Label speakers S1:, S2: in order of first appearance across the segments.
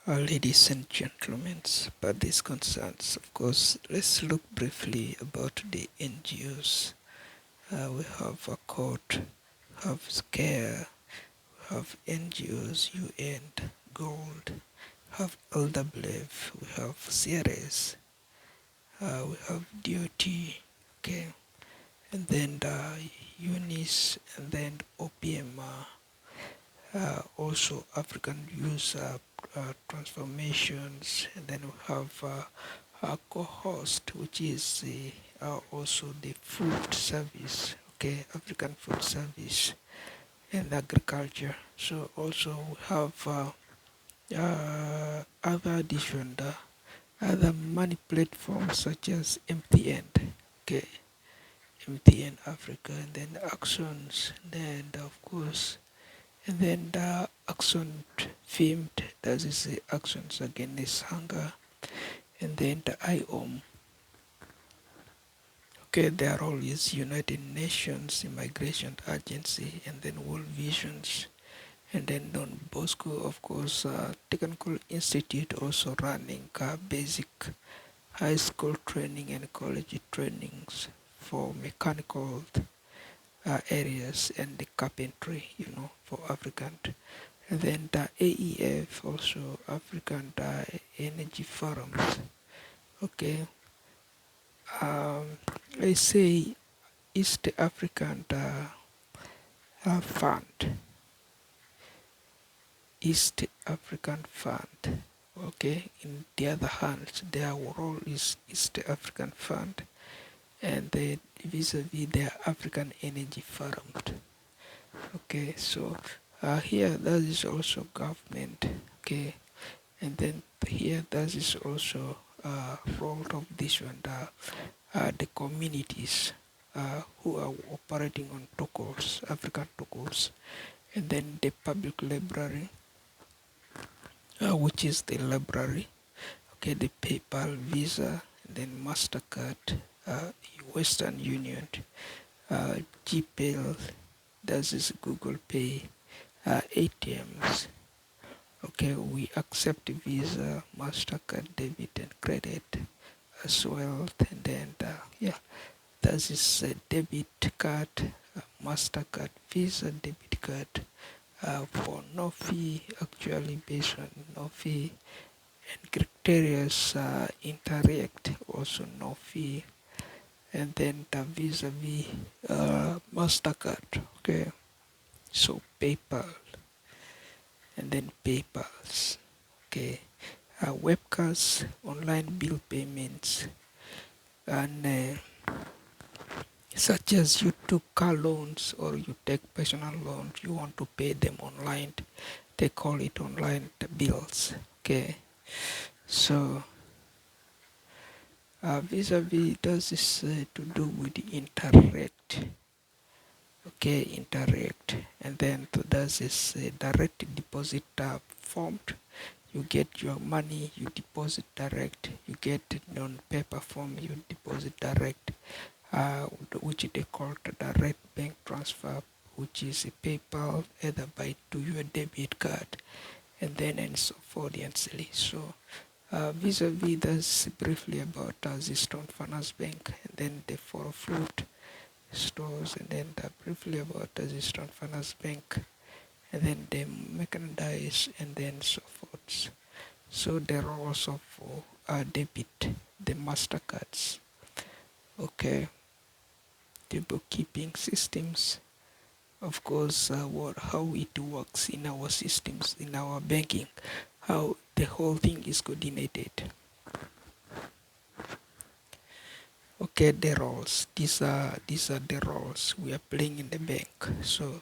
S1: Ladies and gentlemen, about these concerns, of course, let's look briefly about the NGOs. We have a court, have SCARE, have NGOs, UN, Gold, have LWF, we have CRS, we have DOT, okay, and then the UNIS, and then OPM, also African Youth Transformations, and then we have a co-host, which is also the food service, okay, African food service and agriculture. So also we have other different other money platforms such as MTN, okay, MTN Africa, and then Actions, and then of course, and then the action filmed, that is the actions against hunger, and then the IOM. Okay, their role is United Nations Immigration Agency, and then World Visions, and then Don Bosco, of course, Technical Institute also running basic high school training and college trainings for mechanical areas and the carpentry, for African. And then the AEF, also African Energy Forums. Okay, let's say East African Fund, East African Fund. Okay, in the other hand, their role is East African Fund, and they vis-a-vis their African Energy Forum. Okay, so here that is also government. Okay, and then here that is also role of this one, the communities who are operating on tokos, African tokos, and then the public library, which is the library, okay, the PayPal, Visa, and then MasterCard, Western Union, GPay, that is Google Pay, ATMs. Okay, we accept Visa, MasterCard, debit and credit as well, and then yeah, that is a debit card, MasterCard, Visa, debit card for no fee, actually based on no fee, and Criterious Interact, also no fee, and then the vis-a-vis MasterCard, okay, so PayPal, and then PayPal's, okay, webcasts, online bill payments, and such as you took car loans or you take personal loans, you want to pay them online, they call it online bills, okay. So vis-a-vis does this to do with the interact, okay, interact, and then to does this direct deposit formed. You get your money, you deposit direct. You get it on paper form, you deposit direct, which they call the direct bank transfer, which is a PayPal, either by to your debit card, and so forth and silly. So vis-a-vis that's briefly about the Stone Finance Bank, and then the For Fruit stores, and then briefly about the Stone Finance Bank, and then the mechanized, and then so forth. So there are also for debit, the MasterCards, okay, the bookkeeping systems, of course, how it works in our systems, in our banking, how the whole thing is coordinated. Okay, the roles. These are the roles we are playing in the bank. So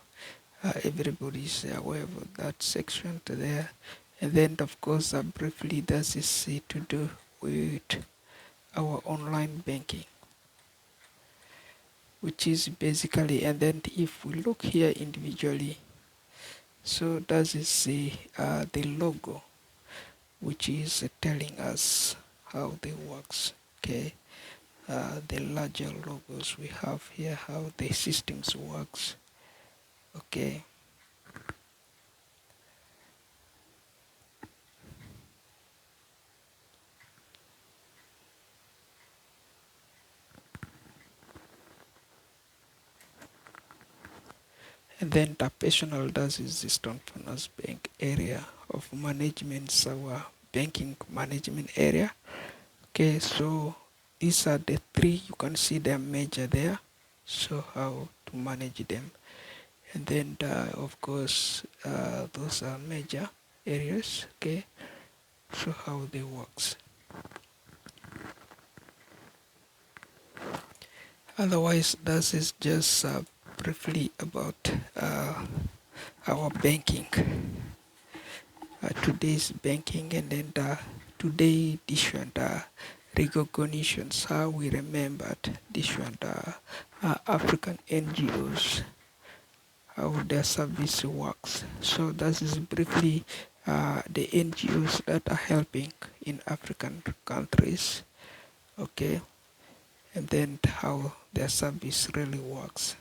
S1: everybody is aware of that section to there. And then of course briefly that is to do with our online banking, which is basically, and then if we look here individually, so that is the logo, which is telling us how they works, okay. The larger logos we have here, how the systems works, okay. And then the personal does is the Stone Finance Bank area of management, is our banking management area. Okay, so these are the three, you can see them major there, so how to manage them. And then of course those are major areas. Okay, so how they works. Otherwise, this is just briefly about our banking, today's banking, and then today different recognitions, how we remembered different African NGOs, how their service works. So that is briefly the NGOs that are helping in African countries, okay, and then how their service really works.